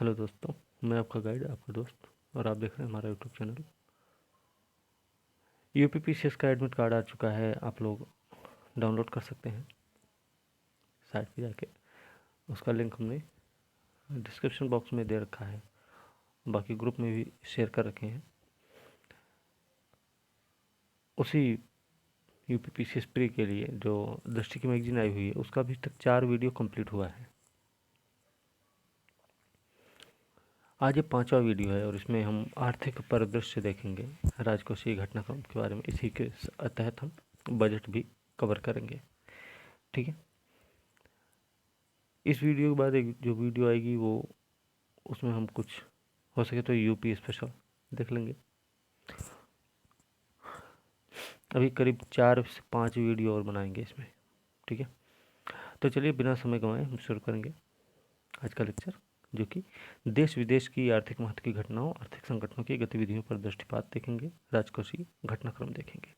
Hello दोस्तों, मैं आपका गाइड, आपका दोस्त, और आप देख रहे हैं हमारा यूट्यूब चैनल। यूपीपीसीएस का एडमिट कार्ड आ चुका है, आप लोग डाउनलोड कर सकते हैं साइट पे जाके। उसका लिंक हमने डिस्क्रिप्शन बॉक्स में दे रखा है, बाकी ग्रुप में भी शेयर कर रखे हैं। उसी यूपीपीसीएस प्री के लिए जो दृष्टि की मैगजीन आई हुई है, उसका अभी तक 4 वीडियो कंप्लीट हुआ है। आज ये 5वां वीडियो है और इसमें हम आर्थिक परिदृश्य देखेंगे, राजकोषीय घटनाक्रम के बारे में। इसी के तहत हम बजट भी कवर करेंगे, ठीक है। इस वीडियो के बाद एक जो वीडियो आएगी वो उसमें हम कुछ हो सके तो यूपी स्पेशल देख लेंगे। अभी करीब 4 से 5 वीडियो और बनाएंगे इसमें, ठीक है। तो चलिए बिना समय गंवाए हम शुरू करेंगे आज का लेक्चर, जो कि देश विदेश की आर्थिक महत्व की घटनाओं, आर्थिक संगठनों की गतिविधियों पर दृष्टिपात देखेंगे, राजकोषीय घटनाक्रम देखेंगे।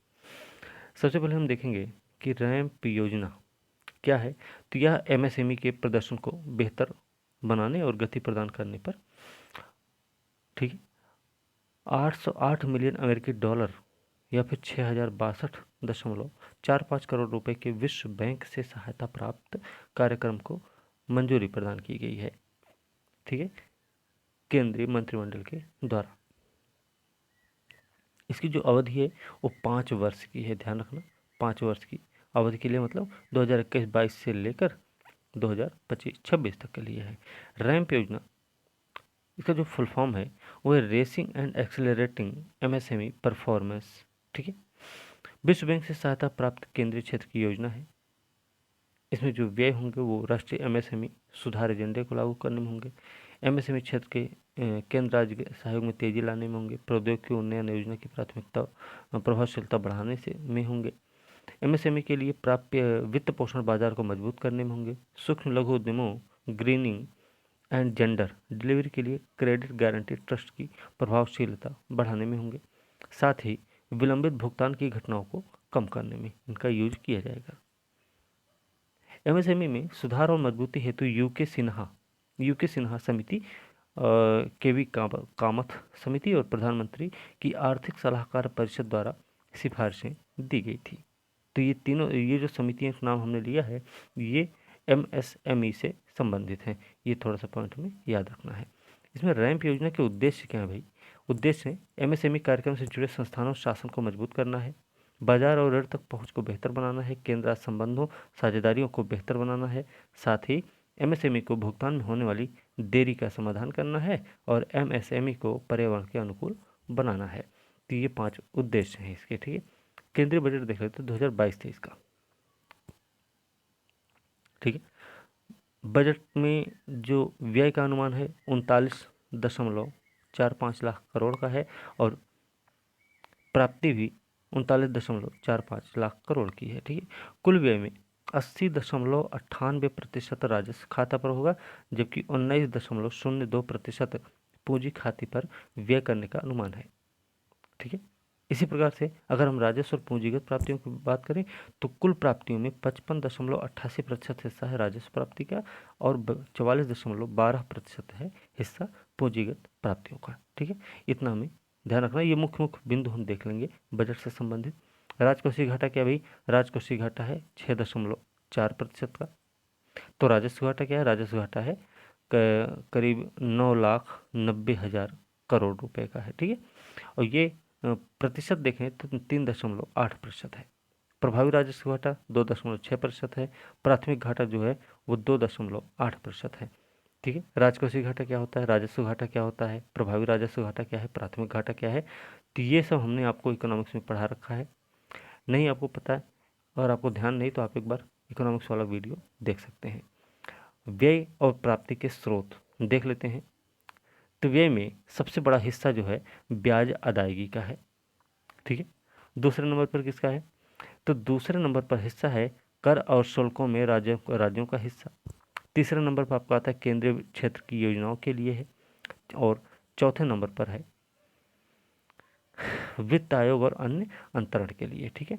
सबसे पहले हम देखेंगे कि रैंप योजना क्या है। तो यह एमएसएमई के प्रदर्शन को बेहतर बनाने और गति प्रदान करने पर, ठीक है, 808 मिलियन अमेरिकी डॉलर या फिर 6062.45 करोड़ रुपए के विश्व बैंक से सहायता प्राप्त कार्यक्रम को मंजूरी प्रदान की गई है, ठीक है, केंद्रीय मंत्रिमंडल के द्वारा। इसकी जो अवधि है वो 5 वर्ष की है, ध्यान रखना। 5 वर्ष की अवधि के लिए, मतलब 2021-22 से लेकर 2025-26 तक के लिए है। रैंप योजना, इसका जो फुल फॉर्म है वो है racing and accelerating MSME performance, ठीक है। विश्व बैंक से सहायता प्राप्त केंद्रीय क्षेत्र की योजना है। इसमें जो व्यय होंगे वो राष्ट्रीय एमएसएमई सुधार एजेंडे को लागू करने में होंगे, एमएसएमई क्षेत्र के केंद्र राज्य सहयोग में तेजी लाने में होंगे, प्रौद्योगिकी उन्नयन योजना की प्राथमिकता प्रभावशीलता बढ़ाने से में होंगे, एमएसएमई के लिए प्राप्य वित्त पोषण बाजार को मजबूत करने में होंगे, सूक्ष्म लघु उद्यमों ग्रीनिंग एंड जेंडर डिलीवरी के लिए क्रेडिट गारंटी ट्रस्ट की प्रभावशीलता बढ़ाने में होंगे। साथ ही विलंबित भुगतान की घटनाओं को कम करने में इनका यूज किया जाएगा। एमएसएमई में सुधार और मजबूती हेतु यूके सिन्हा समिति, केवी कामथ समिति और प्रधानमंत्री की आर्थिक सलाहकार परिषद द्वारा सिफारिशें दी गई थी। तो ये जो समितियों का नाम हमने लिया है, ये एमएसएमई से संबंधित हैं। ये थोड़ा सा पॉइंट हमें याद रखना है। इसमें रैंप योजना के उद्देश्य क्या है भाई? उद्देश्य है एमएसएमई कार्यक्रम से जुड़े संस्थानों शासन को मजबूत करना है, बाजार और ऋण तक पहुंच को बेहतर बनाना है, केंद्र राज्य संबंधों साझेदारियों को बेहतर बनाना है, साथ ही एमएसएमई को भुगतान में होने वाली देरी का समाधान करना है और एमएसएमई को पर्यावरण के अनुकूल बनाना है। तो ये 5 उद्देश्य हैं इसके, ठीक है। केंद्रीय बजट देख लेते हैं 2022-23 का, ठीक है। बजट में जो व्यय का अनुमान है 39.45 लाख करोड़ का है और प्राप्ति भी 39.45 लाख करोड़ की है, ठीक है। कुल व्यय में 80.98% राजस्व खाता पर होगा, जबकि 19.02% पूंजी खाते पर व्यय करने का अनुमान है, ठीक है। इसी प्रकार से अगर हम राजस्व और पूंजीगत प्राप्तियों की बात करें तो कुल प्राप्तियों में 55.88% हिस्सा है राजस्व प्राप्ति का और 44.12% है हिस्सा पूंजीगत प्राप्तियों का, ठीक है। इतना हमें ध्यान रखना। ये मुख्य मुख्य बिंदु हम देख लेंगे बजट से संबंधित। राजकोषीय घाटा क्या भाई? राजकोषीय घाटा है 6.4% का। तो राजस्व घाटा क्या है? राजस्व घाटा है करीब 9,90,000 करोड़ रुपए का है, ठीक है। और ये प्रतिशत देखें तो 3.8% है। प्रभावी राजस्व घाटा 2.6% है। प्राथमिक घाटा जो है वो 2.8% है, ठीक है। राजकोषीय घाटा क्या होता है? राजस्व घाटा क्या होता है? प्रभावी राजस्व घाटा क्या है? प्राथमिक घाटा क्या है? तो ये सब हमने आपको इकोनॉमिक्स में पढ़ा रखा है। नहीं आपको पता है और आपको ध्यान नहीं तो आप एक बार इकोनॉमिक्स वाला वीडियो देख सकते हैं। व्यय और प्राप्ति के स्रोत देख लेते हैं। तो व्यय में सबसे बड़ा हिस्सा जो है ब्याज अदायगी का है, ठीक है। दूसरे नंबर पर किसका है? तो दूसरे नंबर पर हिस्सा है कर और शुल्कों में राज्यों का हिस्सा। तीसरे नंबर पर आपका आता है केंद्रीय क्षेत्र की योजनाओं के लिए है और चौथे नंबर पर है वित्त आयोग और अन्य अंतरण के लिए, ठीक है।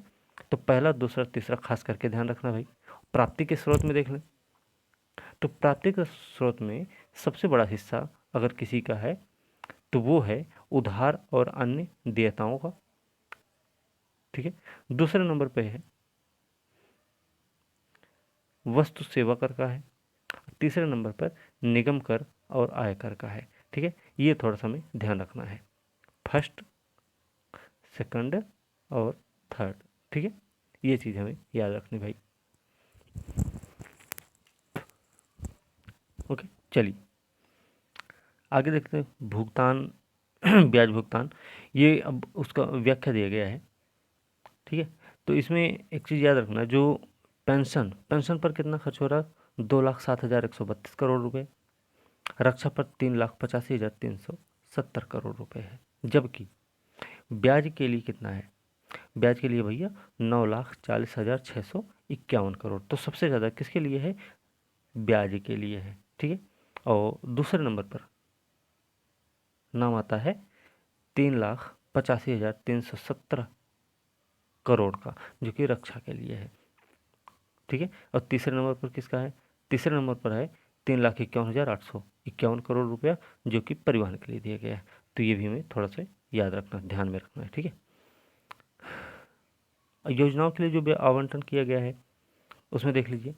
तो पहला, दूसरा, तीसरा खास करके ध्यान रखना भाई। प्राप्ति के स्रोत में देख लें तो प्राप्ति के स्रोत में सबसे बड़ा हिस्सा अगर किसी का है तो वो है उधार और अन्य देयताओं का। ठीक है, दूसरे नंबर पे है वस्तु सेवा कर का है, तीसरे नंबर पर निगम कर और आयकर का है। ठीक है, ये थोड़ा सा हमें ध्यान रखना है, फर्स्ट, सेकंड और थर्ड। ठीक है, ये चीज़ हमें याद रखनी भाई। ओके, चलिए आगे देखते हैं भुगतान ब्याज भुगतान। ये अब उसका व्याख्या दिया गया है। ठीक है, तो इसमें एक चीज़ याद रखना, जो पेंशन पर कितना खर्च हो रहा है, 2,07,132 करोड़ रुपए। रक्षा पर 3,85,370 करोड़ रुपए है। जबकि ब्याज के लिए कितना है, ब्याज के लिए भैया 9,40,651 करोड़। तो सबसे ज़्यादा किसके लिए है, ब्याज के लिए है। ठीक है, और दूसरे नंबर पर नाम आता है 3,85,317 करोड़ का, जो कि रक्षा के लिए है। ठीक है, और तीसरे नंबर पर किसका है, तीसरे नंबर पर है 3,51,851 करोड़ रुपया, जो कि परिवहन के लिए दिया गया है। तो ये भी हमें थोड़ा सा याद रखना, ध्यान में रखना है। ठीक है, योजनाओं के लिए जो आवंटन किया गया है उसमें देख लीजिए,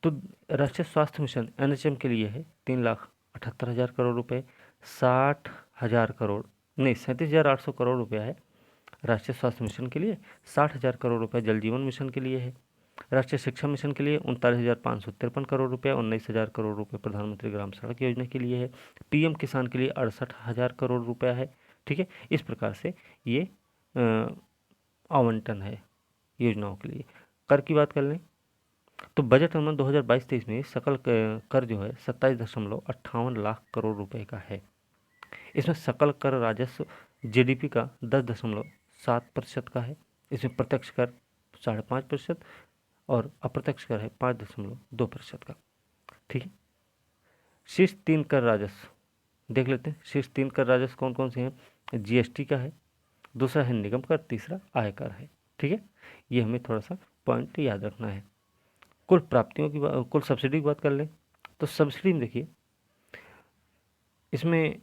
तो राष्ट्रीय स्वास्थ्य मिशन एनएचएम के लिए है 3,78,000 करोड़ रुपए, 60,000 करोड़ नहीं 37,800 करोड़ रुपया है राष्ट्रीय स्वास्थ्य मिशन के लिए। 60,000 करोड़ रुपया जल जीवन मिशन के लिए है। राष्ट्रीय शिक्षा मिशन के लिए 39,553 करोड़ रुपया, 19,000 करोड़ रुपये प्रधानमंत्री ग्राम सड़क योजना के लिए है। पीएम किसान के लिए 68,000 करोड़ रुपया है। ठीक है, इस प्रकार से ये आवंटन है योजनाओं के लिए। कर की बात कर लें तो बजट अनुमान 2022-23 में सकल कर जो है 27,58 लाख करोड़ रुपए का है। इसमें सकल कर राजस्व जीडीपी का 10.7% का है। इसमें प्रत्यक्ष कर 5.5% और अप्रत्यक्ष कर है 5.2% का। ठीक है, शीर्ष 3 कर राजस्व देख लेते हैं। शीर्ष 3 कर राजस्व कौन कौन से हैं, जीएसटी का है, दूसरा है निगम कर, तीसरा आयकर है। ठीक है, ये हमें थोड़ा सा पॉइंट याद रखना है। कुल प्राप्तियों की कुल सब्सिडी की बात कर लें तो सब्सिडी में देखिए, इसमें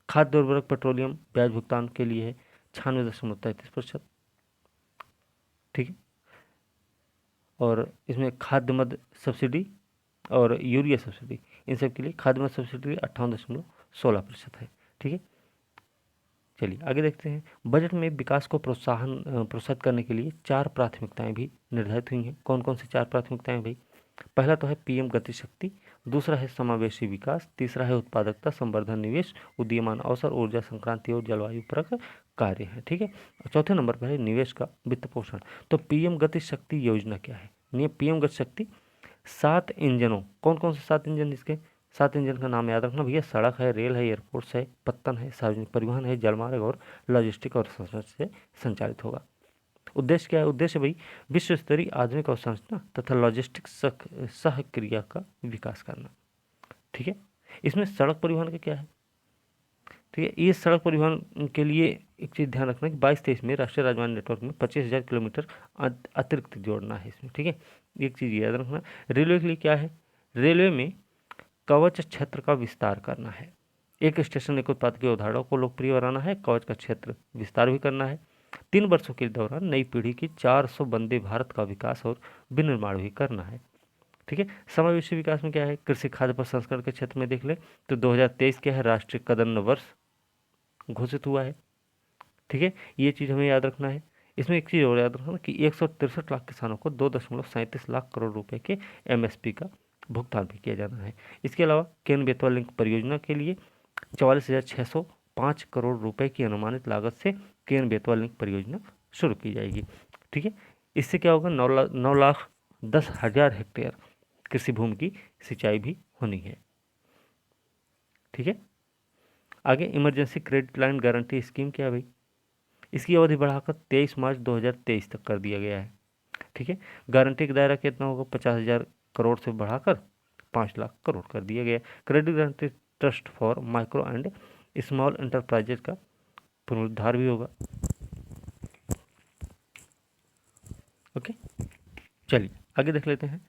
खाद्य उर्वरक पेट्रोलियम ब्याज भुगतान के लिए है 96.33%। ठीक है, और इसमें खाद्य मद सब्सिडी और यूरिया सब्सिडी, इन सब के लिए खाद्य मद सब्सिडी 58.16% है। ठीक है, चलिए आगे देखते हैं। बजट में विकास को प्रोत्साहित करने के लिए 4 प्राथमिकताएं भी निर्धारित हुई हैं। कौन कौन सी 4 प्राथमिकताएं भाई, पहला तो है पीएम गति शक्ति, दूसरा है समावेशी विकास, तीसरा है उत्पादकता संवर्धन निवेश, उदीयमान अवसर, ऊर्जा संक्रांति और जलवायु परक कार्य है। ठीक है, और चौथे नंबर पर है निवेश का वित्त पोषण। तो पीएम गति शक्ति योजना क्या है, ये पीएम गति शक्ति 7 इंजनों, कौन कौन से 7 इंजन, इसके 7 इंजन का नाम याद रखना भैया, सड़क है, रेल है, एयरपोर्ट्स है, पत्तन है, सार्वजनिक परिवहन है, जलमार्ग और लॉजिस्टिक और से संचालित होगा। उद्देश्य क्या है, उद्देश्य भाई विश्व स्तरीय आधुनिक अवसंरचना तथा लॉजिस्टिक सहक्रिया का विकास करना। ठीक है, इसमें सड़क परिवहन का क्या है, ठीक है, ये सड़क परिवहन के लिए एक चीज़ ध्यान रखना कि 22-23 में राष्ट्रीय राजमार्ग नेटवर्क में 25,000 किलोमीटर अतिरिक्त जोड़ना है इसमें। ठीक है, एक चीज़ याद रखना। रेलवे के लिए क्या है, रेलवे में कवच क्षेत्र का विस्तार करना है। एक स्टेशन एक उत्पाद की अवधारणा को लोकप्रिय बनाना है, कवच का क्षेत्र विस्तार भी करना है। 3 वर्षों के दौरान नई पीढ़ी की 400 वंदे भारत का विकास और विनिर्माण भी करना है। ठीक है, समावेशी विकास में क्या है, कृषि खाद्य प्रसंस्करण के क्षेत्र में देख ले तो 2023 क्या है, राष्ट्रीय कदम वर्ष घोषित हुआ है। ठीक है, ये चीज़ हमें याद रखना है। इसमें एक चीज़ और याद रखना कि 163 लाख किसानों को 2.37 लाख करोड़ रुपए के एमएसपी का भुगतान भी किया जाना है। इसके अलावा केन बेतवा लिंक परियोजना के लिए 44,605 करोड़ रुपए की अनुमानित लागत से केन बेतवा लिंक परियोजना शुरू की जाएगी। ठीक है, इससे क्या होगा, 9,10,000 हेक्टेयर कृषि भूमि की सिंचाई भी होनी है। ठीक है, आगे emergency credit line guarantee scheme क्या है भाई, इसकी अवधि बढ़ाकर 23 मार्च 2023 तक कर दिया गया है। ठीक है, गारंटी का दायरा कितना होगा, 50,000 करोड़ से बढ़ाकर 5 लाख करोड़ कर दिया गया। Credit guarantee trust for micro and small enterprises का पुनरुद्धार भी होगा। ओके, चलिए आगे देख लेते हैं।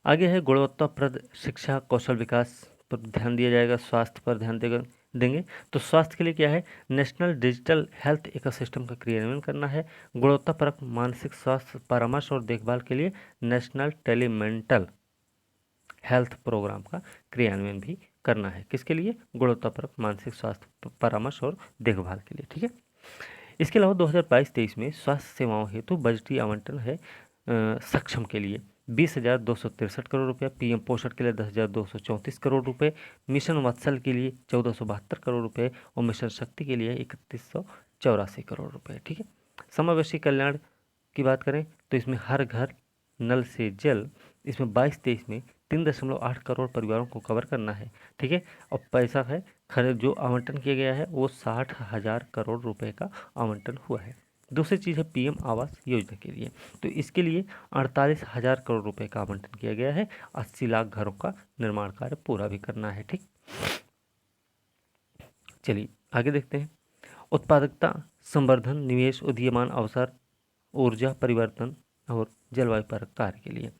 आगे है गुणवत्ताप्रद शिक्षा, कौशल विकास पर ध्यान दिया जाएगा, स्वास्थ्य पर ध्यान देंगे। तो स्वास्थ्य के लिए क्या है, नेशनल डिजिटल हेल्थ इकोसिस्टम का क्रियान्वयन करना है। गुणवत्तापरक मानसिक स्वास्थ्य परामर्श और देखभाल के लिए नेशनल टेलीमेंटल हेल्थ प्रोग्राम का क्रियान्वयन भी करना है। किसके लिए, गुणवत्तापरक मानसिक स्वास्थ्य परामर्श और देखभाल के लिए, ठीक है। इसके अलावा 2022-23 में स्वास्थ्य सेवाओं हेतु बजटीय आवंटन है सक्षम के लिए 20,263 करोड़ रुपये, पीएम पोषण के लिए 10,234 करोड़ रुपए, मिशन वत्सल के लिए 1,472 करोड़ रुपए और मिशन शक्ति के लिए 3,184 करोड़ रुपए, ठीक है। समावेशी कल्याण की बात करें तो इसमें हर घर नल से जल, इसमें 22-23 में 3.8 करोड़ परिवारों को कवर करना है, ठीक है। और पैसा है जो आवंटन किया गया है वो 60,000 करोड़ रुपए का आवंटन हुआ है। दूसरी चीज़ है पीएम आवास योजना के लिए, तो इसके लिए 48,000 करोड़ रुपए का आवंटन किया गया है। 80 लाख घरों का निर्माण कार्य पूरा भी करना है, ठीक। चलिए आगे देखते हैं। उत्पादकता संवर्धन, निवेश, उदीयमान अवसर, ऊर्जा परिवर्तन और जलवायु पर कार्य के लिए,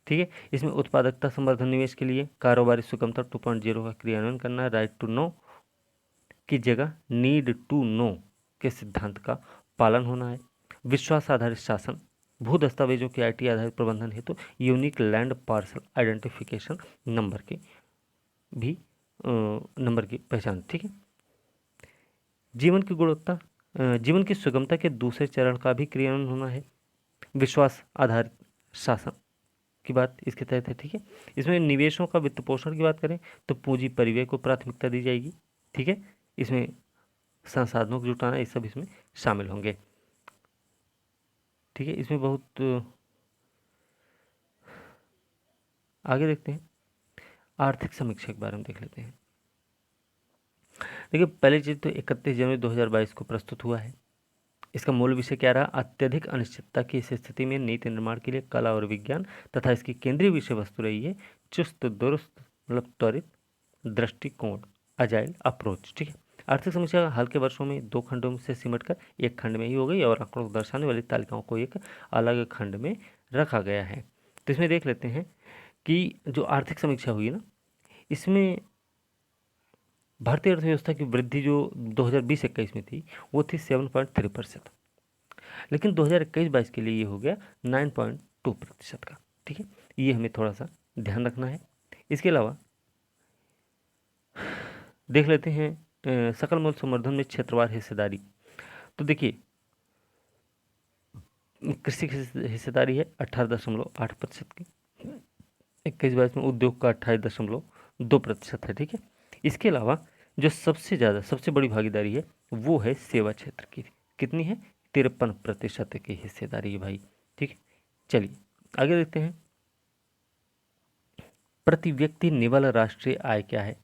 ठीक है। इसमें उत्पादकता संवर्धन निवेश के लिए कारोबारी सुगमता 2.0 का क्रियान्वयन करना है। राइट टू नो की जगह नीड टू नो के सिद्धांत का पालन होना है। विश्वास आधारित शासन, भू दस्तावेजों के आईटी आधारित प्रबंधन हेतु unique land parcel identification number की पहचान, ठीक है। जीवन की गुणवत्ता, जीवन की सुगमता के दूसरे चरण का भी क्रियान्वयन होना है। विश्वास आधारित शासन की बात इसके तहत है, ठीक है। इसमें निवेशों का वित्त पोषण की बात करें तो पूंजी परिव्यय को प्राथमिकता दी जाएगी, ठीक है। इसमें संसाधनों को जुटाना, ये सब इसमें शामिल होंगे, ठीक है। इसमें बहुत आगे देखते हैं, आर्थिक समीक्षा के बारे में देख लेते हैं। देखिए पहली चीज तो 31 जनवरी 2022 को प्रस्तुत हुआ है। इसका मूल विषय क्या रहा, अत्यधिक अनिश्चितता की इस स्थिति में नीति निर्माण के लिए कला और विज्ञान तथा इसकी केंद्रीय विषय वस्तु रही है चुस्त दुरुस्त मतलब त्वरित दृष्टिकोण, अजाइल अप्रोच, ठीक है। आर्थिक समीक्षा हाल के वर्षों में 2 खंडों से सिमटकर एक खंड में ही हो गई और आंकड़ों को दर्शाने वाली तालिकाओं को एक अलग खंड में रखा गया है। तो इसमें देख लेते हैं कि जो आर्थिक समीक्षा हुई ना, इसमें भारतीय अर्थव्यवस्था की वृद्धि जो 2020-21 में थी वो थी 7.3%, लेकिन 2021-22 के लिए ये हो गया 9.2% का, ठीक है। ये हमें थोड़ा सा ध्यान रखना है। इसके अलावा देख लेते हैं सकल मूल्य संवर्धन में क्षेत्रवार हिस्सेदारी। तो देखिए कृषि की हिस्सेदारी है 18.8% की, 21-22 में उद्योग का 28.2% है, ठीक है। इसके अलावा जो सबसे बड़ी भागीदारी है वो है सेवा क्षेत्र की, कितनी है 53% की हिस्सेदारी है भाई, ठीक है। चलिए आगे देखते हैं, प्रति व्यक्ति निवल राष्ट्रीय आय क्या है।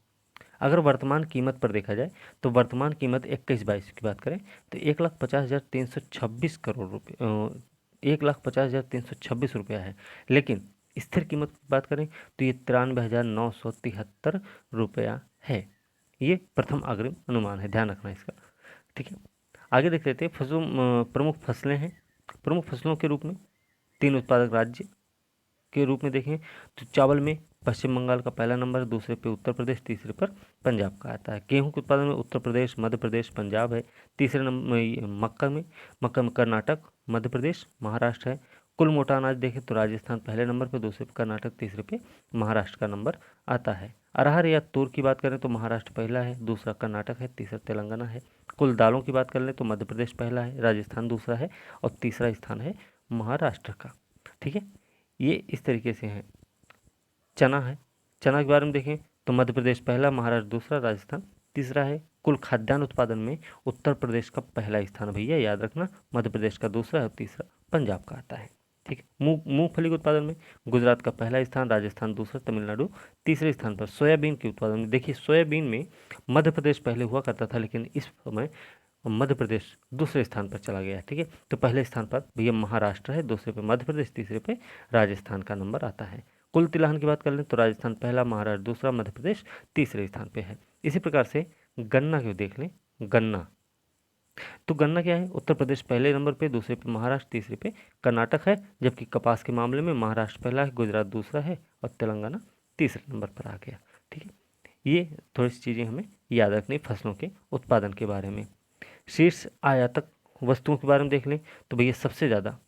अगर वर्तमान कीमत पर देखा जाए तो वर्तमान कीमत 21-22 की बात करें तो 1,50,326 करोड़ रुपये 1,50,326 रुपया है, लेकिन स्थिर कीमत की बात करें तो ये 93,973 रुपया है। ये प्रथम अग्रिम अनुमान है, ध्यान रखना इसका, ठीक है। आगे देख लेते हैं प्रमुख फसलें हैं। प्रमुख फसलों के रूप में 3 उत्पादक राज्य के रूप में देखें तो चावल में पश्चिम बंगाल का पहला नंबर, दूसरे पे उत्तर प्रदेश, तीसरे पर पंजाब का आता है। गेहूं के उत्पादन में उत्तर प्रदेश, मध्य प्रदेश, पंजाब है। तीसरे नंबर मक्का में कर्नाटक, मध्य प्रदेश, महाराष्ट्र है। कुल मोटा अनाज देखें तो राजस्थान पहले नंबर पर, दूसरे पे कर्नाटक, तीसरे पे महाराष्ट्र का नंबर आता है। अरहर या तूर की बात करें तो महाराष्ट्र पहला है, दूसरा कर्नाटक है, तीसरा तेलंगाना है। कुल दालों की बात कर लें तो मध्य प्रदेश पहला है, राजस्थान दूसरा है और तीसरा स्थान है महाराष्ट्र का, ठीक है। ये इस तरीके से है। चना है, चना के बारे में देखें तो मध्य प्रदेश पहला, महाराष्ट्र दूसरा, राजस्थान तीसरा है। कुल खाद्यान्न उत्पादन में उत्तर प्रदेश का पहला स्थान भैया याद रखना, मध्य प्रदेश का दूसरा और तीसरा पंजाब का आता है, ठीक है। मूंगफली के उत्पादन में गुजरात का पहला स्थान, राजस्थान दूसरा, तमिलनाडु तीसरे स्थान पर। सोयाबीन के उत्पादन में देखिए सोयाबीन में मध्य प्रदेश पहले हुआ करता था, लेकिन इस समय मध्य प्रदेश दूसरे स्थान पर चला गया, ठीक है। तो पहले स्थान पर भैया महाराष्ट्र है, दूसरे पे मध्य प्रदेश, तीसरे पे राजस्थान का नंबर आता है। कुल तिलहन की बात कर लें तो राजस्थान पहला, महाराष्ट्र दूसरा, मध्य प्रदेश तीसरे स्थान पे है। इसी प्रकार से गन्ना को देख लें, गन्ना तो गन्ना क्या है, उत्तर प्रदेश पहले नंबर पे, दूसरे पे महाराष्ट्र, तीसरे पे कर्नाटक है, जबकि कपास के मामले में महाराष्ट्र पहला है, गुजरात दूसरा है और तेलंगाना तीसरे नंबर पर आ गया। ठीक है, ये थोड़ी सी चीज़ें हमें याद रखनी फसलों के उत्पादन के बारे में। शीर्ष आयातक वस्तुओं के बारे में देख लें तो भैया सबसे ज़्यादा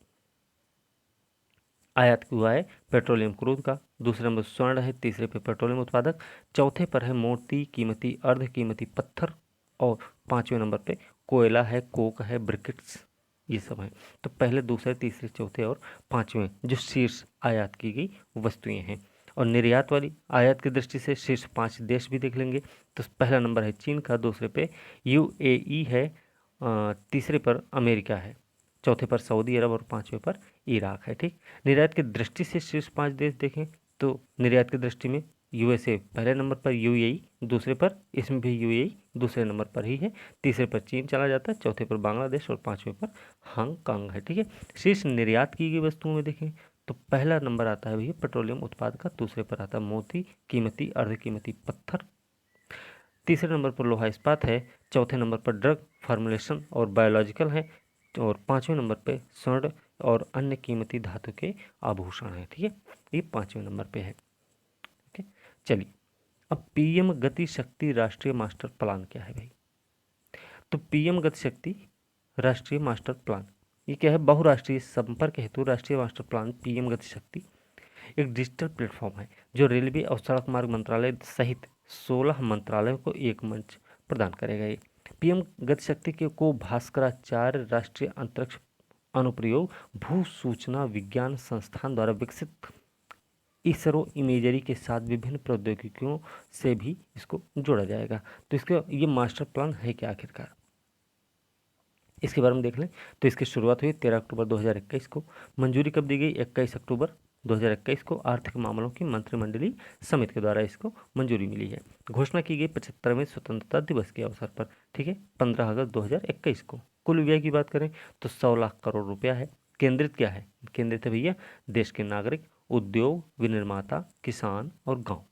आयात हुआ है पेट्रोलियम क्रूड का, दूसरे नंबर स्वर्ण है, तीसरे पे पेट्रोलियम उत्पादक, चौथे पर है मोती, कीमती अर्ध कीमती पत्थर और पांचवें नंबर पे कोयला है, कोक है, ब्रिकेट्स, ये सब हैं। तो पहले, दूसरे, तीसरे, चौथे और पांचवें जो शीर्ष आयात की गई वस्तुएं हैं। और निर्यात वाली आयात की दृष्टि से शीर्ष 5 देश भी देख लेंगे तो पहला नंबर है चीन का, दूसरे पे यूएई है, तीसरे पर अमेरिका है, चौथे पर सऊदी अरब और पांचवें पर इराक है। ठीक, निर्यात की दृष्टि से शीर्ष 5 देश देखें तो निर्यात की दृष्टि में यूएसए पहले नंबर पर, यूएई दूसरे पर, इसमें भी यूएई दूसरे नंबर पर ही है, तीसरे पर चीन चला जाता है, चौथे पर बांग्लादेश और पांचवें पर हांगकांग है। ठीक है, शीर्ष निर्यात की गई वस्तुओं में देखें तो पहला नंबर आता है भैया पेट्रोलियम उत्पाद का, दूसरे पर आता है मोती, कीमती अर्ध कीमती पत्थर, तीसरे नंबर पर लोहा इस्पात है, चौथे नंबर पर ड्रग फॉर्मुलेशन और बायोलॉजिकल है, और पांचवें नंबर पे स्वर्ण और अन्य कीमती धातु के आभूषण है। ठीक है, ये पांचवें नंबर पे है। ओके, चलिए अब पीएम गति शक्ति राष्ट्रीय मास्टर प्लान क्या है भाई। तो पीएम गति शक्ति राष्ट्रीय मास्टर प्लान ये क्या है, बहुराष्ट्रीय संपर्क हेतु राष्ट्रीय मास्टर प्लान पीएम गति शक्ति एक डिजिटल प्लेटफॉर्म है जो रेलवे और सड़क मार्ग मंत्रालय सहित 16 मंत्रालयों को एक मंच प्रदान करेगा। ये पीएम गति शक्ति के को भास्कराचार्य राष्ट्रीय अंतरिक्ष अनुप्रयोग भू सूचना विज्ञान संस्थान द्वारा विकसित इसरो इमेजरी के साथ विभिन्न प्रौद्योगिकियों से भी इसको जोड़ा जाएगा। तो इसका ये मास्टर प्लान है क्या आखिरकार, इसके बारे में देख लें तो इसकी शुरुआत हुई 13 अक्टूबर 2021 को, मंजूरी कब दी गई 21 अक्टूबर 2021 को आर्थिक मामलों की मंत्रिमंडलीय समिति के द्वारा इसको मंजूरी मिली है। घोषणा की गई 75वें स्वतंत्रता दिवस के अवसर पर, ठीक है, 15 अगस्त 2021 को। कुल व्यय की बात करें तो 100 लाख करोड़ रुपया है। केंद्रित क्या है, केंद्रित है भैया देश के नागरिक, उद्योग, विनिर्माता, किसान और गाँव,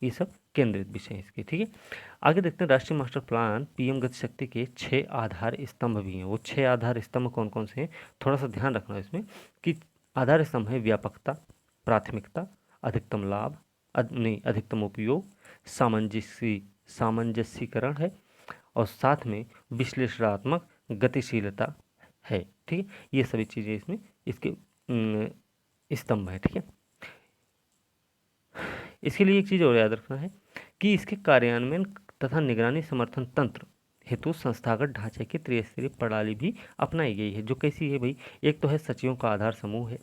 ये सब केंद्रित विषय है इसके। ठीक है, आगे देखते हैं राष्ट्रीय मास्टर प्लान पीएम गति शक्ति के 6 आधार स्तंभ भी हैं। वो 6 आधार स्तंभ कौन कौन से हैं, थोड़ा सा ध्यान रखना इसमें कि आधार स्तंभ है व्यापकता, प्राथमिकता, अधिकतम लाभ, नहीं अधिकतम उपयोग, सामंजस्यीकरण है और साथ में विश्लेषणात्मक गतिशीलता है। ठीक है, ये सभी चीज़ें इसमें इसके स्तंभ है। ठीक है, इसके लिए एक चीज़ और याद रखना है कि इसके कार्यान्वयन तथा निगरानी समर्थन तंत्र हेतु संस्थागत ढांचे की त्रिस्तरीय प्रणाली भी अपनाई गई है। जो कैसी है भाई, एक तो है सचिवों का आधार समूह है,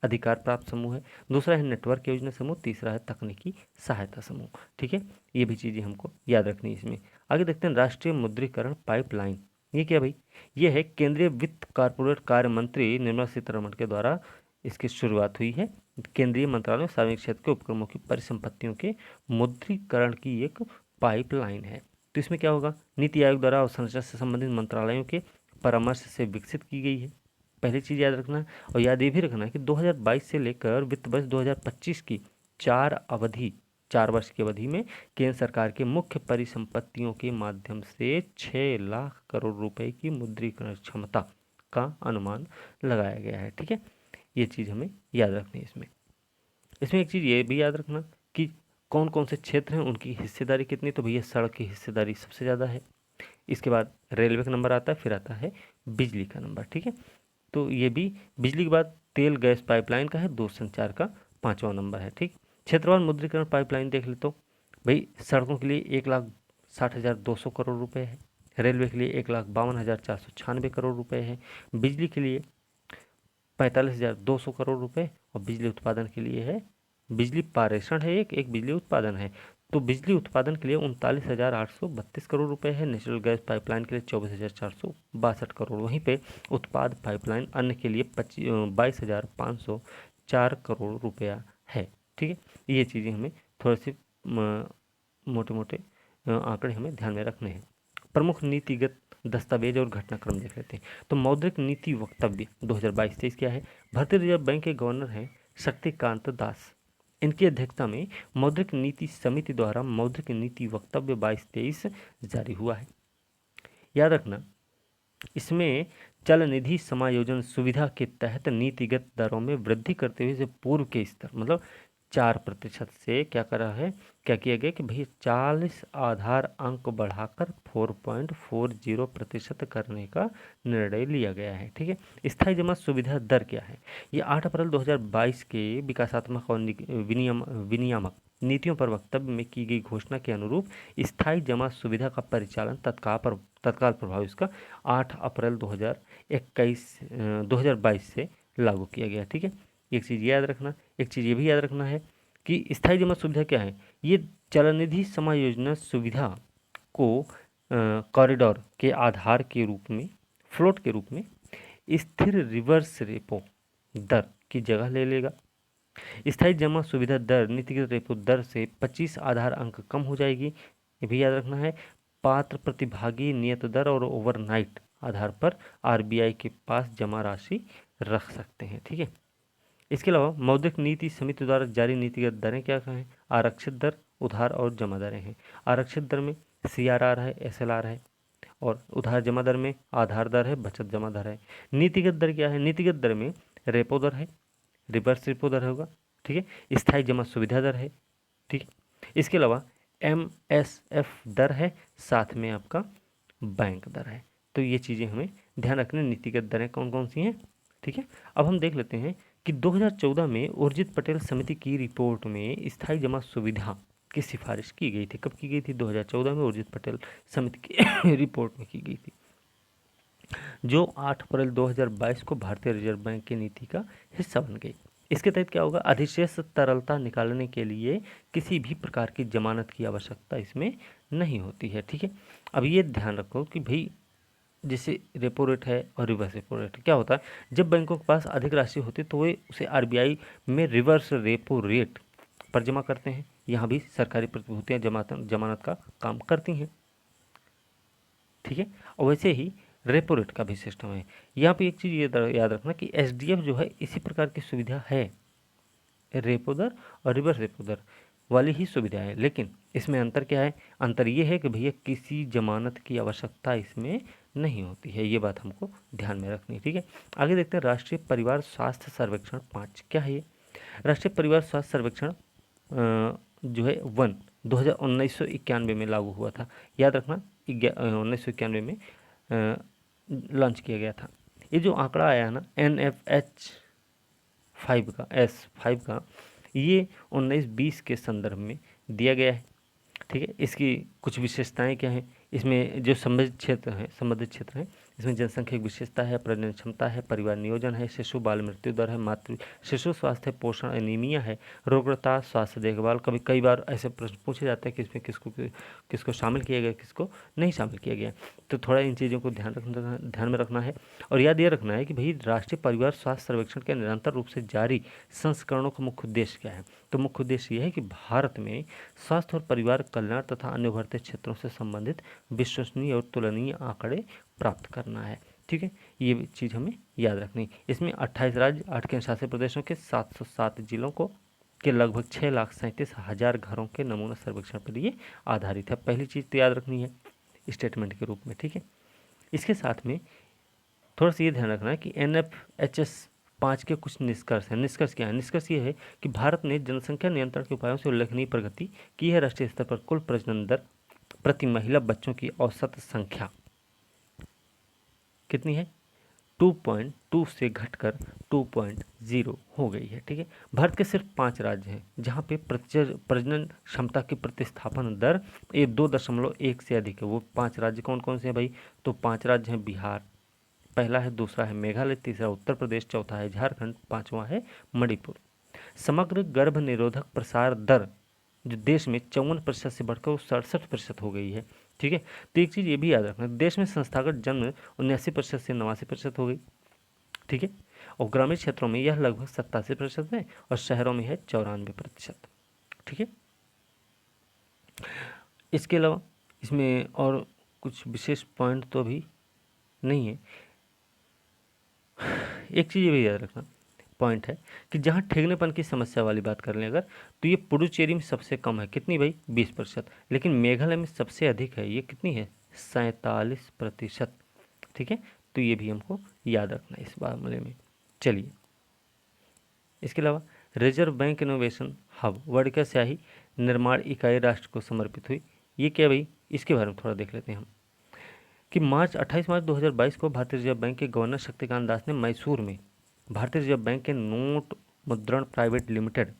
अधिकार प्राप्त समूह है, दूसरा है नेटवर्क योजना समूह, तीसरा है तकनीकी सहायता समूह। ठीक है, ये भी चीज़ें हमको याद रखनी है इसमें। आगे देखते हैं राष्ट्रीय मुद्रीकरण पाइपलाइन, ये क्या भाई, ये है केंद्रीय वित्त कॉर्पोरेट कार्य मंत्री निर्मला सीतारमण के द्वारा इसकी शुरुआत हुई है। केंद्रीय मंत्रालय सार्वजनिक क्षेत्र के उपक्रमों की परिसंपत्तियों के मुद्रीकरण की एक पाइपलाइन है। तो इसमें क्या होगा, नीति आयोग द्वारा अवसंरचना से संबंधित मंत्रालयों के परामर्श से विकसित की गई है। पहली चीज़ याद रखना है, और याद ये भी रखना है कि 2022 से लेकर वित्त वर्ष 2025 की 4 वर्ष की अवधि में केंद्र सरकार के मुख्य परिसंपत्तियों के माध्यम से 6 लाख करोड़ रुपए की मुद्रीकरण क्षमता का अनुमान लगाया गया है। ठीक है, ये चीज़ हमें याद रखनी है इसमें। इसमें एक चीज़ ये भी याद रखना कि कौन कौन से क्षेत्र हैं, उनकी हिस्सेदारी कितनी, तो भैया सड़क की हिस्सेदारी सबसे ज़्यादा है, इसके बाद रेलवे का नंबर आता है, फिर आता है बिजली का नंबर। ठीक है, तो ये भी बिजली के बाद तेल गैस पाइपलाइन का है, दूरसंचार का 5वां नंबर है। ठीक, क्षेत्रवार मुद्रीकरण पाइपलाइन देख ले तो भाई सड़कों के लिए 1,60,200 करोड़ रुपए है, रेलवे के लिए 1,52,496 करोड़ रुपए है, बिजली के लिए 45,200 करोड़ रुपए और बिजली उत्पादन के लिए है, बिजली पारेषण है एक बिजली उत्पादन है, तो बिजली उत्पादन के लिए 39,832 करोड़ रुपए है, नेचुरल गैस पाइपलाइन के लिए 24,462 करोड़, वहीं पे उत्पाद पाइपलाइन अन्य के लिए 22,504 करोड़ रुपया है। ठीक है, ये चीज़ें हमें थोड़े से मोटे मोटे आंकड़े हमें ध्यान में रखने हैं। प्रमुख नीतिगत दस्तावेज और घटनाक्रम देख लेते हैं। तो मौद्रिक नीति वक्तव्य 2022-23 क्या है, भारतीय रिजर्व बैंक के गवर्नर हैं शक्तिकांत दास, इनकी अध्यक्षता में मौद्रिक नीति समिति द्वारा मौद्रिक नीति वक्तव्य 22-23 जारी हुआ है। याद रखना इसमें चल निधि समायोजन सुविधा के तहत नीतिगत दरों में वृद्धि करते हुए जो पूर्व के स्तर मतलब 4% से क्या करा है, क्या किया गया कि भाई 40 आधार अंक बढ़ाकर 4.40% करने का निर्णय लिया गया है। ठीक है, स्थायी जमा सुविधा दर क्या है? ये 8 अप्रैल 2022 के विकासात्मक और विनियामक नीतियों पर वक्तव्य में की गई घोषणा के अनुरूप स्थायी जमा सुविधा का परिचालन तत्काल प्रभाव इसका 8 अप्रैल 2022 से लागू किया गया। ठीक है, एक चीज़ याद रखना, एक चीज़ ये भी याद रखना है कि स्थायी जमा सुविधा क्या है। ये चलनिधि समायोजन सुविधा को कॉरिडोर के आधार के रूप में, फ्लोट के रूप में स्थिर रिवर्स रेपो दर की जगह ले लेगा। स्थायी जमा सुविधा दर नीतिगत रेपो दर से 25 आधार अंक कम हो जाएगी। ये भी याद रखना है। पात्र प्रतिभागी नियत दर और ओवरनाइट आधार पर आरबीआई के पास जमा राशि रख सकते हैं। ठीक है, इसके अलावा मौद्रिक नीति समिति द्वारा जारी नीतिगत दरें क्या हैं? आरक्षित दर, उधार और जमा दरें हैं। आरक्षित दर में CRR है, SLR है, और उधार जमा दर में आधार दर है, बचत जमा दर है। नीतिगत दर क्या है? नीतिगत दर में रेपो दर है, रिवर्स रेपो दर होगा। ठीक है, स्थायी जमा सुविधा दर है। ठीक है, इसके अलावा MSF दर है, साथ में आपका बैंक दर है। तो ये चीज़ें हमें ध्यान रखना, नीतिगत दरें कौन कौन सी हैं। ठीक है, अब हम देख लेते हैं कि 2014 में उर्जित पटेल समिति की रिपोर्ट में स्थायी जमा सुविधा की सिफारिश की गई थी। कब की गई थी? 2014 में उर्जित पटेल समिति की रिपोर्ट में की गई थी, जो 8 अप्रैल 2022 को भारतीय रिजर्व बैंक की नीति का हिस्सा बन गई। इसके तहत क्या होगा? अधिशेष तरलता निकालने के लिए किसी भी प्रकार की जमानत की आवश्यकता इसमें नहीं होती है। ठीक है, अब ये ध्यान रखो कि भाई जैसे रेपो रेट है और रिवर्स रेपो रेट, क्या होता है जब बैंकों के पास अधिक राशि होती है तो वे उसे आरबीआई में रिवर्स रेपो रेट पर जमा करते हैं। यहाँ भी सरकारी प्रतिभूतियाँ जमानत का काम करती हैं। ठीक है, और वैसे ही रेपो रेट का भी सिस्टम है। यहाँ पे एक चीज़ ये याद रखना कि एसडीएफ जो है इसी प्रकार की सुविधा है, रेपो दर और रिवर्स रेपो दर वाली ही सुविधा है, लेकिन इसमें अंतर क्या है? अंतर ये है कि भैया किसी जमानत की आवश्यकता इसमें नहीं होती है। ये बात हमको ध्यान में रखनी है। ठीक है, आगे देखते हैं राष्ट्रीय परिवार स्वास्थ्य सर्वेक्षण 5 क्या है ये? राष्ट्रीय परिवार स्वास्थ्य सर्वेक्षण जो है 1991 में लागू हुआ था। याद रखना 1991 में लॉन्च किया गया था। ये जो आंकड़ा आया है ना NFH5 का, ये 19-20 के संदर्भ में दिया गया है। ठीक है, इसकी कुछ विशेषताएं क्या हैं? इसमें जो संबंधित क्षेत्र हैं, इसमें जनसंख्या की विशेषता है, प्रजनन क्षमता है, परिवार नियोजन है, शिशु बाल मृत्यु दर है, मातृ शिशु स्वास्थ्य, पोषण, एनीमिया है, रोगता, स्वास्थ्य देखभाल। कई बार ऐसे प्रश्न पूछे जाते हैं कि इसमें किसको शामिल किया गया, किसको नहीं शामिल किया गया। तो थोड़ा इन चीज़ों को ध्यान में रखना है। और याद ये रखना है कि भाई राष्ट्रीय परिवार स्वास्थ्य सर्वेक्षण के निरंतर रूप से जारी संस्करणों का मुख्य उद्देश्य क्या है? तो मुख्य उद्देश्य यह है कि भारत में स्वास्थ्य और परिवार कल्याण तथा अन्य उभरते क्षेत्रों से संबंधित विश्वसनीय और तुलनीय आंकड़े प्राप्त करना है। ठीक है, ये चीज़ हमें याद रखनी। इसमें 28 राज्य, 8 केंद्र शासित प्रदेशों के 707 जिलों को के लगभग 6,37,000 घरों के नमूना सर्वेक्षण पर ये आधारित है। पहली चीज़ तो याद रखनी है स्टेटमेंट के रूप में। ठीक है, इसके साथ में थोड़ा सा ये ध्यान रखना है कि NFHS5 के कुछ निष्कर्ष हैं। निष्कर्ष क्या है? निष्कर्ष ये है कि भारत ने जनसंख्या नियंत्रण के उपायों से उल्लेखनीय प्रगति की है। राष्ट्रीय स्तर पर कुल प्रजनन दर प्रति महिला बच्चों की औसत संख्या कितनी है? 2.2 से घटकर 2.0 हो गई है। ठीक है, भारत के सिर्फ 5 राज्य हैं जहाँ पे प्रजनन क्षमता की प्रतिस्थापन दर ये 2.1 से अधिक है। वो 5 राज्य कौन कौन से हैं भाई? तो 5 राज्य हैं बिहार पहला है, दूसरा है मेघालय, तीसरा उत्तर प्रदेश, चौथा है झारखंड, पांचवा है मणिपुर। समग्र गर्भ निरोधक प्रसार दर जो देश में 54% से बढ़कर 67% हो गई है। ठीक है, तो एक चीज़ ये भी याद रखना, देश में संस्थागत जन्म 79% से 89% हो गई। ठीक है, और ग्रामीण क्षेत्रों में यह लगभग 87% है और शहरों में है 94%। ठीक है, इसके अलावा इसमें और कुछ विशेष पॉइंट तो अभी नहीं है। एक चीज़ ये भी याद रखना पॉइंट है कि जहाँ ठेगनेपन की समस्या वाली बात कर लें अगर, तो ये पुडुचेरी में सबसे कम है। कितनी भाई? 20%। लेकिन मेघालय में सबसे अधिक है। ये कितनी है? 47%। ठीक ठीक है, तो ये भी हमको याद रखना है इस मामले में। चलिए, इसके अलावा reserve bank innovation hub word स्याही निर्माण इकाई राष्ट्र को समर्पित हुई। ये क्या भाई, इसके बारे में थोड़ा देख लेते हैं हम कि 28 मार्च 2022 को भारतीय रिजर्व बैंक के गवर्नर शक्तिकांत दास ने मैसूर में भारतीय रिजर्व बैंक के नोट मुद्रण प्राइवेट लिमिटेड,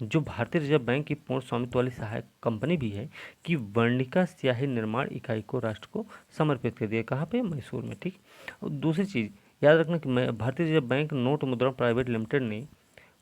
जो भारतीय रिजर्व बैंक की पूर्ण स्वामित्व वाली सहायक कंपनी भी है, कि वर्णिका स्याही निर्माण इकाई को राष्ट्र को समर्पित कर दिया। कहाँ पे, मैसूर में। ठीक, और दूसरी चीज़ याद रखना कि भारतीय रिजर्व बैंक नोट मुद्रण प्राइवेट लिमिटेड ने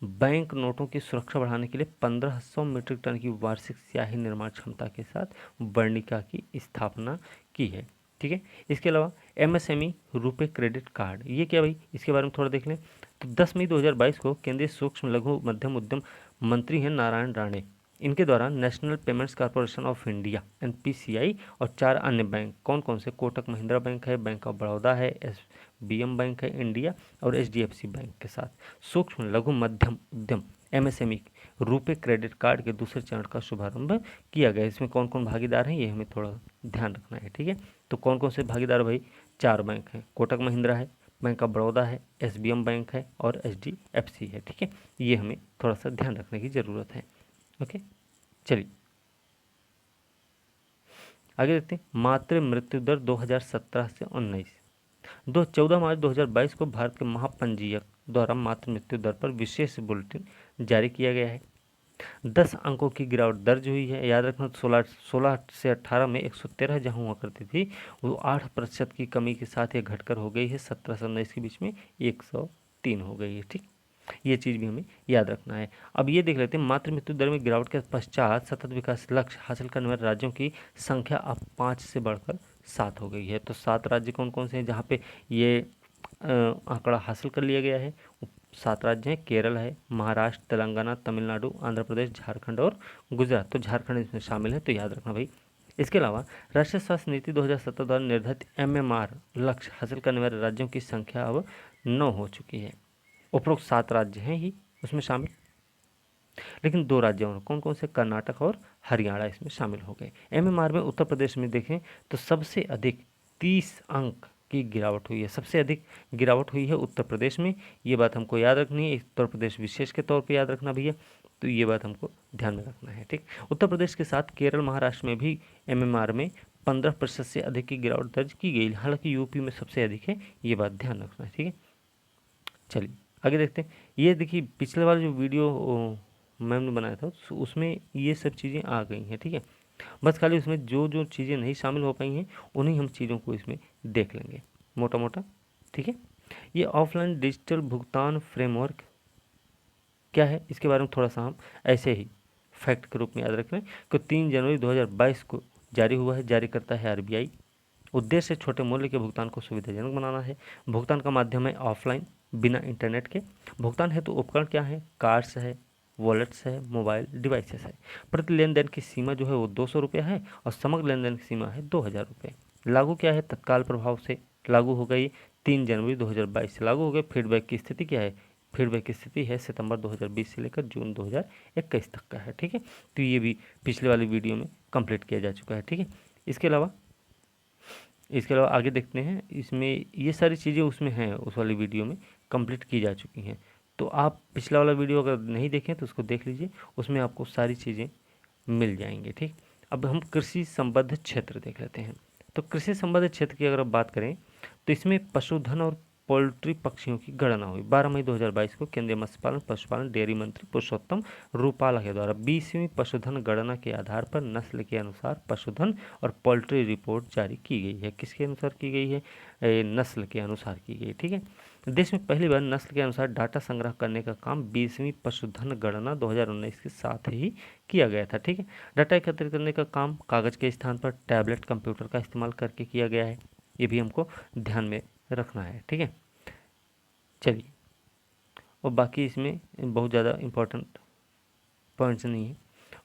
बैंक नोटों की सुरक्षा बढ़ाने के लिए 1500 मीट्रिक टन की वार्षिक स्याही निर्माण क्षमता के साथ वर्णिका की स्थापना की है। ठीक है, इसके अलावा एमएसएमई रुपे क्रेडिट कार्ड, ये क्या भाई, इसके बारे में थोड़ा देख लें। तो 10 मई 2022 को केंद्रीय सूक्ष्म लघु मध्यम उद्यम मंत्री हैं नारायण राणे, इनके द्वारा national payments corporation of India NPCI और 4 अन्य बैंक, कौन कौन से, कोटक महिंद्रा बैंक है, बैंक ऑफ बड़ौदा है, एसबीएम बैंक है इंडिया और एचडीएफसी बैंक के साथ सूक्ष्म लघु मध्यम उद्यम एमएसएमई रुपे क्रेडिट कार्ड के दूसरे चरण का शुभारंभ किया गया। इसमें कौन कौन भागीदार हैं, ये हमें थोड़ा ध्यान रखना है। ठीक है, तो कौन कौन से भागीदार भाई, 4 बैंक हैं, कोटक महिंद्रा है, बैंक ऑफ बड़ौदा है, एसबीएम बैंक है और एचडीएफसी है। ठीक है, ये हमें थोड़ा सा ध्यान रखने की ज़रूरत है। ओके, चलिए आगे देखते हैं। मातृ मृत्यु दर 2017 से 19। 14 मार्च 2022 को भारत के महापंजीयक द्वारा मातृ मृत्यु दर पर विशेष बुलेटिन जारी किया गया है। 10 अंकों की गिरावट दर्ज हुई है। याद रखना, 16 से 18 में 113 जहाँ हुआ करती थी, वो 8% की कमी के साथ ये घटकर हो गई है 17 से 19 के बीच में 103 हो गई है। ठीक, ये चीज़ भी हमें याद रखना है। अब ये देख लेते हैं, मातृ मृत्यु दर में गिरावट के पश्चात सतत विकास लक्ष्य हासिल करने वाले राज्यों की संख्या अब 5 से बढ़कर 7 हो गई है। तो 7 राज्य कौन कौन से हैं जहाँ पे ये आंकड़ा हासिल कर लिया गया है? 7 राज्य हैं, केरल है, महाराष्ट्र, तेलंगाना, तमिलनाडु, आंध्र प्रदेश, झारखंड और गुजरात। तो झारखंड इसमें शामिल है, तो याद रखना भाई। इसके अलावा राष्ट्रीय स्वास्थ्य नीति 2017 द्वारा निर्धारित एमएमआर लक्ष्य हासिल करने वाले राज्यों की संख्या अब 9 हो चुकी है। उपरोक्त 7 राज्य हैं ही उसमें शामिल, लेकिन 2 राज्य और कौन कौन से, कर्नाटक और हरियाणा इसमें शामिल हो गए। एमएमआर में उत्तर प्रदेश में देखें तो सबसे अधिक 30 अंक की गिरावट हुई है। सबसे अधिक गिरावट हुई है उत्तर प्रदेश में। ये बात हमको याद रखनी है, उत्तर प्रदेश विशेष के तौर पे याद रखना भैया, तो ये बात हमको ध्यान में रखना है। ठीक, उत्तर प्रदेश के साथ केरल, महाराष्ट्र में भी एमएमआर में 15% से अधिक की गिरावट दर्ज की गई। हालांकि यूपी में सबसे अधिक है, ये बात ध्यान रखना है। ठीक है, चलिए आगे देखते हैं। ये देखिए, पिछले वाला जो वीडियो मैम ने बनाया था उसमें ये सब चीज़ें आ गई हैं। ठीक है, बस खाली उसमें जो जो चीज़ें नहीं शामिल हो पाई हैं उन्हीं हम चीज़ों को इसमें देख लेंगे मोटा मोटा। ठीक है, ये ऑफलाइन डिजिटल भुगतान फ्रेमवर्क क्या है, इसके बारे में थोड़ा सा हम ऐसे ही फैक्ट के रूप में याद रख लें कि 3 जनवरी 2022 को जारी हुआ है। जारी करता है आरबीआई। उद्देश्य छोटे मूल्य के भुगतान को सुविधाजनक बनाना है। भुगतान का माध्यम है ऑफलाइन, बिना इंटरनेट के। भुगतान हेतु उपकरण क्या है, कार्ड्स है, वॉलेट्स है, मोबाइल डिवाइसेस है। प्रति लेन देन की सीमा जो है वो 200 रुपये है और समग्र लेन देन की सीमा है 2000 रुपये। लागू क्या है, तत्काल प्रभाव से लागू हो गई, 3 जनवरी 2022 से लागू हो गए। फीडबैक की स्थिति क्या है, फीडबैक की स्थिति है सितंबर 2020 से लेकर जून 2021 तक का है। ठीक है, तो ये भी पिछले वाली वीडियो में कंप्लीट किया जा चुका है। ठीक है, इसके अलावा आगे देखते हैं। इसमें ये सारी चीज़ें उसमें हैं, उस वाली वीडियो में कंप्लीट की जा चुकी हैं। तो आप पिछला वाला वीडियो अगर नहीं देखें तो उसको देख लीजिए, उसमें आपको सारी चीज़ें मिल जाएंगी। ठीक, अब हम कृषि संबद्ध क्षेत्र देख लेते हैं। तो कृषि संबद्ध क्षेत्र की अगर आप बात करें तो इसमें पशुधन और पोल्ट्री पक्षियों की गणना हुई। 12 मई 2022 को केंद्रीय मत्स्य पालन पशुपालन डेयरी मंत्री पुरुषोत्तम रूपाला के द्वारा 20वीं पशुधन गणना के आधार पर नस्ल के अनुसार पशुधन और पोल्ट्री रिपोर्ट जारी की गई है। किसके अनुसार की गई है, नस्ल के अनुसार की गई। ठीक है, देश में पहली बार नस्ल के अनुसार डाटा संग्रह करने का काम 20वीं पशुधन गणना 2019 के साथ ही किया गया था। ठीक है, डाटा एकत्रित करने का काम कागज के स्थान पर टैबलेट कंप्यूटर का इस्तेमाल करके किया गया है। ये भी हमको ध्यान में रखना है। ठीक है, चलिए, और बाकी इसमें बहुत ज़्यादा इम्पोर्टेंट पॉइंट्स नहीं है।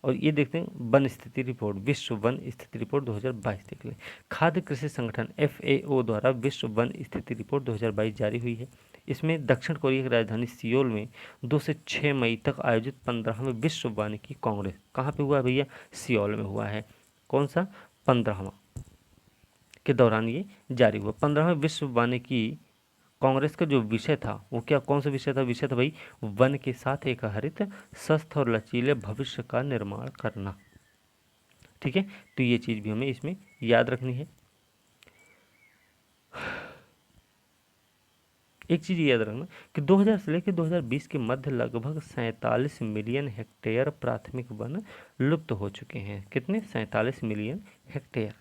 और ये देखते हैं वन स्थिति रिपोर्ट, विश्व वन स्थिति रिपोर्ट 2022 देख लें। खाद्य कृषि संगठन FAO द्वारा विश्व वन स्थिति रिपोर्ट 2022 जारी हुई है। इसमें दक्षिण कोरिया की राजधानी सियोल में 2 से 6 मई तक आयोजित 15वें विश्व वानिकी कांग्रेस कहाँ पे हुआ है भैया, सियोल में हुआ है। कौन सा, 15वां, के दौरान ये जारी हुआ। 15वें विश्व वानिकी कांग्रेस का जो विषय था वो क्या, कौन सा विषय था? विषय था भाई वन के साथ एक हरित, स्वस्थ और लचीले भविष्य का निर्माण करना। ठीक है, तो ये चीज भी हमें इसमें याद रखनी है। एक चीज याद रखना कि 2000 से लेकर 2020 के मध्य लगभग 47 मिलियन हेक्टेयर प्राथमिक वन लुप्त हो चुके हैं। कितने? 47 मिलियन हेक्टेयर।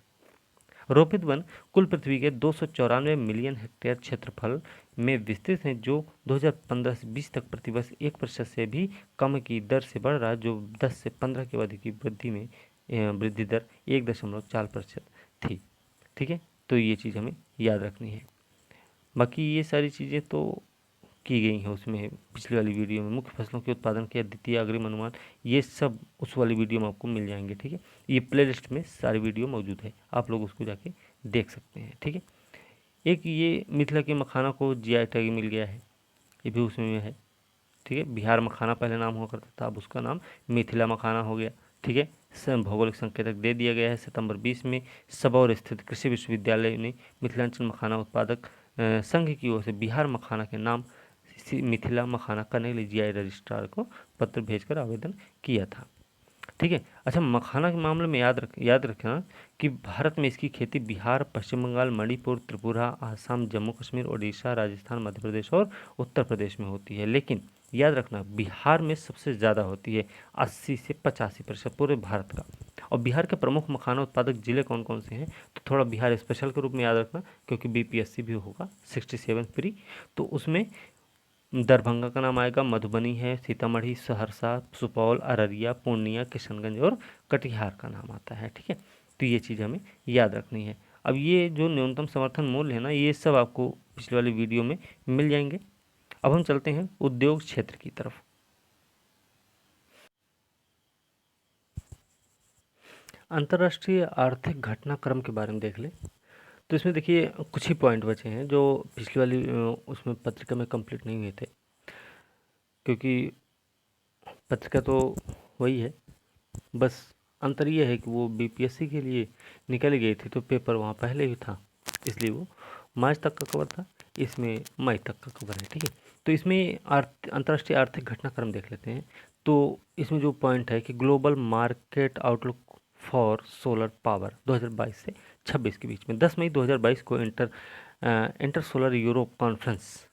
रोपित वन कुल पृथ्वी के 294 मिलियन हेक्टेयर क्षेत्रफल में विस्तृत हैं, जो 2015 से 20 तक प्रतिवर्ष 1% से भी कम की दर से बढ़ रहा है, जो 10 से 15 की अवधि की वृद्धि दर 1.4% थी। ठीक है, तो ये चीज़ हमें याद रखनी है। बाकी ये सारी चीज़ें तो की गई हैं उसमें पिछली वाली वीडियो में। मुख्य फसलों के उत्पादन के द्वितीय अग्रिम अनुमान, ये सब उस वाली वीडियो में आपको मिल जाएंगे। ठीक है, ये प्लेलिस्ट में सारी वीडियो मौजूद है, आप लोग उसको जाके देख सकते हैं। ठीक है, एक ये मिथिला के मखाना को जीआई टैग मिल गया है, ये भी उसमें है। ठीक है, बिहार मखाना पहले नाम हुआ करता था, अब उसका नाम मिथिला मखाना हो गया। ठीक है, भौगोलिक संकेतक दे दिया गया है। सितंबर 20 में सबौर स्थित कृषि विश्वविद्यालय ने मिथिलांचल मखाना उत्पादक संघ की ओर से बिहार मखाना के नाम मिथिला मखाना करने के लिए जीआई रजिस्ट्रार को पत्र भेजकर आवेदन किया था। ठीक है, अच्छा मखाना के मामले में याद रखना कि भारत में इसकी खेती बिहार, पश्चिम बंगाल, मणिपुर, त्रिपुरा, आसाम, जम्मू कश्मीर, ओडिशा, राजस्थान, मध्य प्रदेश और उत्तर प्रदेश में होती है। लेकिन याद रखना बिहार में सबसे ज़्यादा होती है, 80 से 85% पूरे भारत का। और बिहार के प्रमुख मखाना उत्पादक जिले कौन कौन से हैं, तो थोड़ा बिहार स्पेशल के रूप में याद रखना, क्योंकि बीपीएससी भी होगा 67 प्री, तो उसमें दरभंगा का नाम आएगा, मधुबनी है, सीतामढ़ी, सहरसा, सुपौल, अररिया, पूर्णिया, किशनगंज और कटिहार का नाम आता है। ठीक है, तो ये चीज़ हमें याद रखनी है। अब ये जो न्यूनतम समर्थन मूल्य है ना, ये सब आपको पिछले वाली वीडियो में मिल जाएंगे। अब हम चलते हैं उद्योग क्षेत्र की तरफ। अंतर्राष्ट्रीय आर्थिक घटनाक्रम के बारे में देख ले, तो इसमें देखिए कुछ ही पॉइंट बचे हैं जो पिछली वाली उसमें पत्रिका में कंप्लीट नहीं हुए थे, क्योंकि पत्रिका तो वही है, बस अंतर ये है कि वो बीपीएससी के लिए निकली गई थी, तो पेपर वहाँ पहले ही था, इसलिए वो मार्च तक का कवर था, इसमें मई तक का कवर है। ठीक है, तो इसमें अंतर्राष्ट्रीय आर्थिक घटनाक्रम देख लेते हैं। तो इसमें जो पॉइंट है कि global market outlook for solar power 2022 से 26 के बीच में 10 मई 2022 को Intersolar Europe conference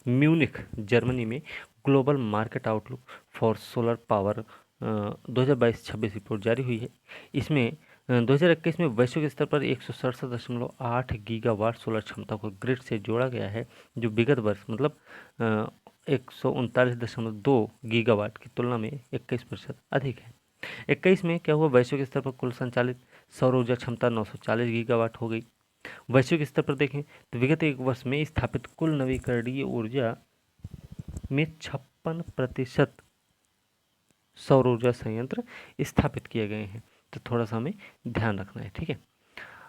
Munich Germany में global market outlook for solar power 2022-26 report जारी हुई है। इसमें 2021 में वैश्विक स्तर पर 167.8 गीगावाट सोलर क्षमता को ग्रिड से जोड़ा गया है, जो विगत वर्ष मतलब 139.2 गीगावाट की तुलना में 21% अधिक है। 21 में क्या हुआ, वैश्विक स्तर पर कुल संचालित सौर ऊर्जा क्षमता 940 गीगावाट हो गई। वैश्विक स्तर पर देखें तो विगत एक वर्ष में स्थापित कुल नवीकरणीय ऊर्जा में 56% सौर ऊर्जा संयंत्र स्थापित किए गए हैं, तो थोड़ा सा हमें ध्यान रखना है। ठीक है,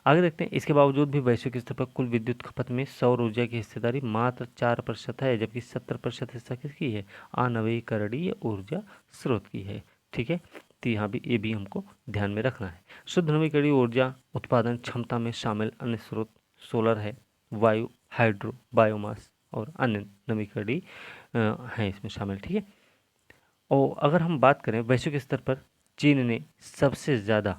आगे देखते हैं। इसके बावजूद भी वैश्विक स्तर पर कुल विद्युत खपत में सौर ऊर्जा की हिस्सेदारी मात्र 4% है, जबकि 70% हिस्सा किसकी है, अनवीकरणीय ऊर्जा स्रोत की है। ठीक है, तो यहाँ भी ये भी हमको ध्यान में रखना है। शुद्ध नवीकरणीय ऊर्जा उत्पादन क्षमता में शामिल अन्य स्रोत सोलर है, वायु, हाइड्रो, बायोमास और अन्य नवीकरणीय हैं इसमें शामिल। ठीक है, और अगर हम बात करें वैश्विक स्तर पर, चीन ने सबसे ज़्यादा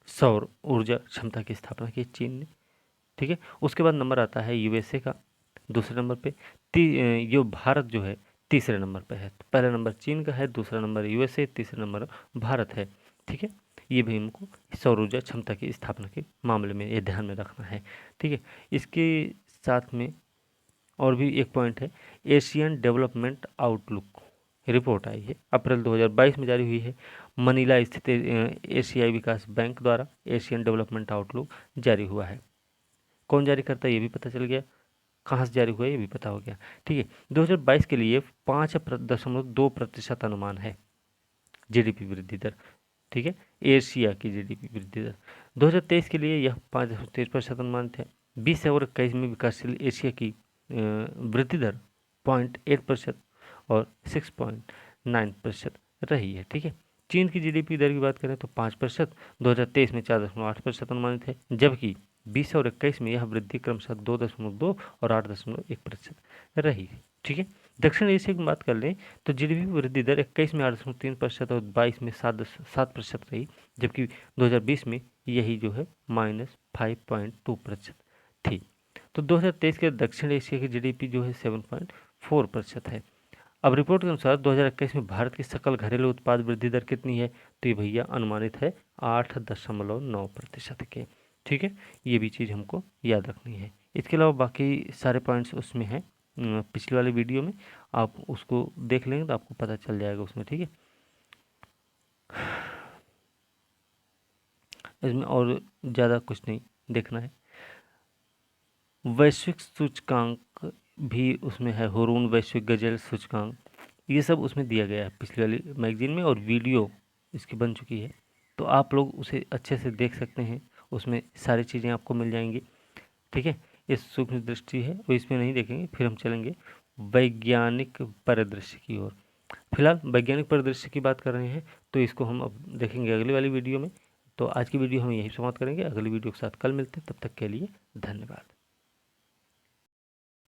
सौर ऊर्जा क्षमता की स्थापना की, चीन ने। ठीक है, उसके बाद नंबर आता है यूएसए का दूसरे नंबर पे, ये भारत जो है तीसरे नंबर पे है। तो पहला नंबर चीन का है, दूसरा नंबर यूएसए, तीसरा नंबर भारत है। ठीक है, ये भी हमको सौर ऊर्जा क्षमता की स्थापना के मामले में ये ध्यान में रखना है। ठीक है, इसके साथ में और भी एक पॉइंट है, एशियन डेवलपमेंट आउटलुक रिपोर्ट आई है, अप्रैल 2022 में जारी हुई है। मनीला स्थित एशियाई विकास बैंक द्वारा एशियन डेवलपमेंट आउटलुक जारी हुआ है। कौन जारी करता है ये भी पता चल गया, कहाँ से जारी हुआ है ये भी पता हो गया। ठीक है, 2022 के लिए 5.2% अनुमान है जीडीपी वृद्धि दर। ठीक है, एशिया की जीडीपी वृद्धि दर 2023 के लिए यह 5.23% अनुमानित है। 20 और 21 में विकासशील एशिया की वृद्धि दर 0.8% और 6.9% रही है। ठीक है, चीन की जीडीपी दर की बात करें तो 5%, 2023 में 4.8% अनुमानित है, जबकि 20 और 21 में यह वृद्धि क्रमशः 2.2 और 8.1% रही। ठीक है, दक्षिण एशिया की बात कर लें तो जीडीपी वृद्धि दर 21 में 8.3% और 22 में 7% रही, जबकि 2020 में यही जो है -5.2% थी। तो 2023 के दक्षिण एशिया की जीडीपी जो है 7.4% है। अब रिपोर्ट के अनुसार 2021 में भारत की सकल घरेलू उत्पाद वृद्धि दर कितनी है, तो ये भैया अनुमानित है 8.9% के। ठीक है, ये भी चीज़ हमको याद रखनी है। इसके अलावा बाकी सारे पॉइंट्स उसमें हैं पिछले वाले वीडियो में, आप उसको देख लेंगे तो आपको पता चल जाएगा उसमें। ठीक है, इसमें और ज़्यादा कुछ नहीं देखना है। वैश्विक सूचकांक भी उसमें है, हुरून वैश्विक गजल सूचकांक, ये सब उसमें दिया गया है पिछले वाली मैगजीन में, और वीडियो इसकी बन चुकी है, तो आप लोग उसे अच्छे से देख सकते हैं, उसमें सारी चीज़ें आपको मिल जाएंगी। ठीक है, ये सूक्ष्म दृष्टि है, वो इसमें नहीं देखेंगे। फिर हम चलेंगे वैज्ञानिक परिदृश्य की ओर। फिलहाल वैज्ञानिक परिदृश्य की बात कर रहे हैं, तो इसको हम अब देखेंगे अगली वाली वीडियो में। तो आज की वीडियो हम यही समाप्त करेंगे, अगली वीडियो के साथ कल मिलते हैं, तब तक के लिए धन्यवाद।